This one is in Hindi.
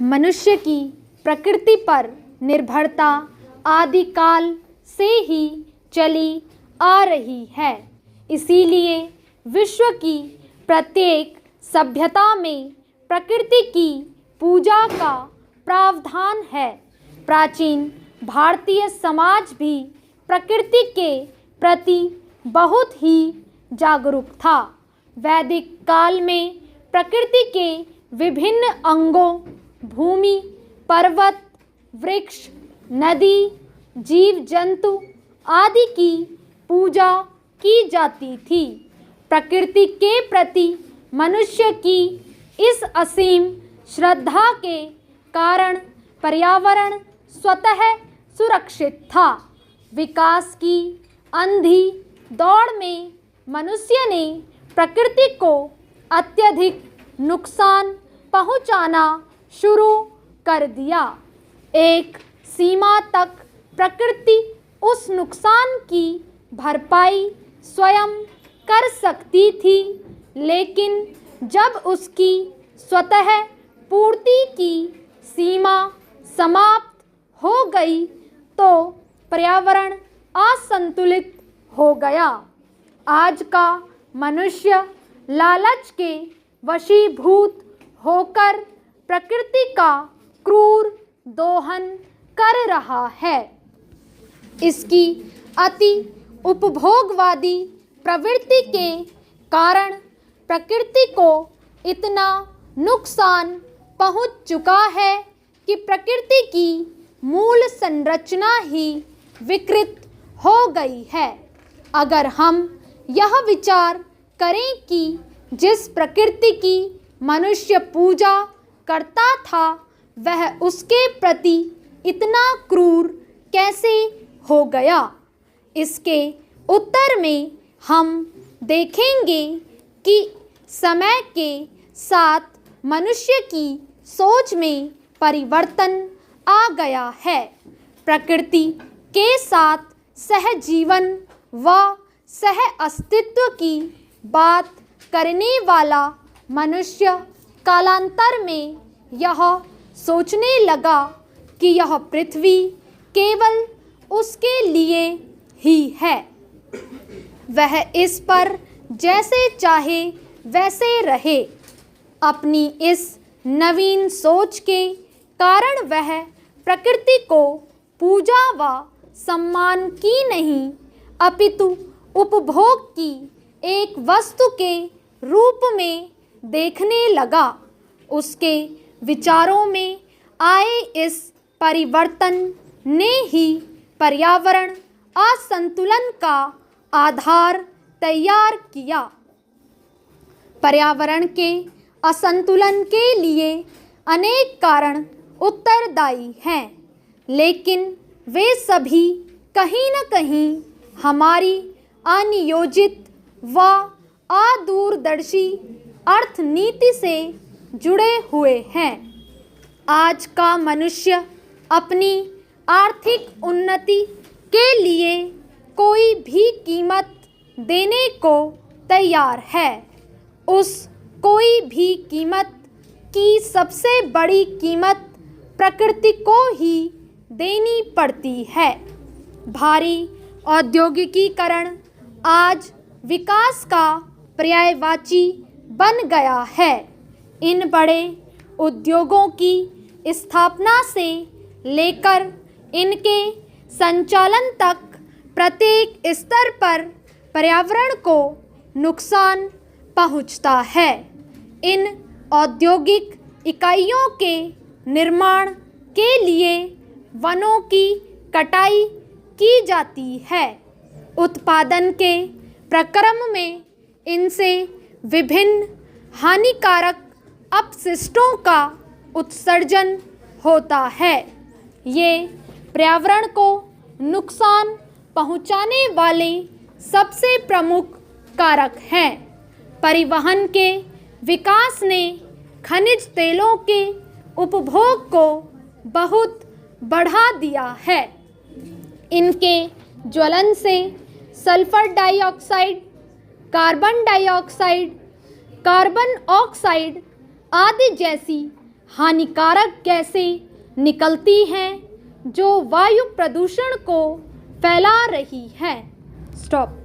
मनुष्य की प्रकृति पर निर्भरता आदिकाल से ही चली आ रही है। इसीलिए विश्व की प्रत्येक सभ्यता में प्रकृति की पूजा का प्रावधान है। प्राचीन भारतीय समाज भी प्रकृति के प्रति बहुत ही जागरूक था। वैदिक काल में प्रकृति के विभिन्न अंगों भूमि, पर्वत, वृक्ष, नदी, जीव जंतु आदि की पूजा की जाती थी। प्रकृति के प्रति मनुष्य की इस असीम श्रद्धा के कारण पर्यावरण स्वतः सुरक्षित था। विकास की अंधी दौड़ में मनुष्य ने प्रकृति को अत्यधिक नुकसान पहुंचाना शुरू कर दिया। एक सीमा तक प्रकृति उस नुकसान की भरपाई स्वयं कर सकती थी, लेकिन जब उसकी स्वतः पूर्ति की सीमा समाप्त हो गई तो पर्यावरण असंतुलित हो गया। आज का मनुष्य लालच के वशीभूत होकर प्रकृति का क्रूर दोहन कर रहा है। इसकी अति उपभोगवादी प्रवृत्ति के कारण प्रकृति को इतना नुकसान पहुंच चुका है कि प्रकृति की मूल संरचना ही विकृत हो गई है। अगर हम यह विचार करें कि जिस प्रकृति की मनुष्य पूजा करता था वह उसके प्रति इतना क्रूर कैसे हो गया, इसके उत्तर में हम देखेंगे कि समय के साथ मनुष्य की सोच में परिवर्तन आ गया है। प्रकृति के साथ सहजीवन व सह अस्तित्व की बात करने वाला मनुष्य कालांतर में यह सोचने लगा कि यह पृथ्वी केवल उसके लिए ही है। वह इस पर जैसे चाहे वैसे रहे। अपनी इस नवीन सोच के कारण वह प्रकृति को पूजा व सम्मान की नहीं अपितु उपभोग की एक वस्तु के रूप में देखने लगा। उसके विचारों में आए इस परिवर्तन ने ही पर्यावरण असंतुलन का आधार तैयार किया। पर्यावरण के असंतुलन के लिए अनेक कारण उत्तरदायी हैं, लेकिन वे सभी कहीं न कहीं हमारी अनियोजित व अदूरदर्शी अर्थनीति से जुड़े हुए हैं। आज का मनुष्य अपनी आर्थिक उन्नति के लिए कोई भी कीमत देने को तैयार है। उस कोई भी कीमत की सबसे बड़ी कीमत प्रकृति को ही देनी पड़ती है। भारी औद्योगिकीकरण आज विकास का पर्यायवाची बन गया है। इन बड़े उद्योगों की स्थापना से लेकर इनके संचालन तक प्रत्येक स्तर पर पर्यावरण को नुकसान पहुंचता है। इन औद्योगिक इकाइयों के निर्माण के लिए वनों की कटाई की जाती है। उत्पादन के प्रक्रम में इनसे विभिन्न हानिकारक अपशिष्टों का उत्सर्जन होता है। ये पर्यावरण को नुकसान पहुंचाने वाले सबसे प्रमुख कारक हैं। परिवहन के विकास ने खनिज तेलों के उपभोग को बहुत बढ़ा दिया है। इनके ज्वलन से sulphur dioxide, carbon dioxide, carbon oxide आदि जैसी हानिकारक गैसें निकलती हैं जो वायु प्रदूषण को फैला रही हैं। स्टॉप।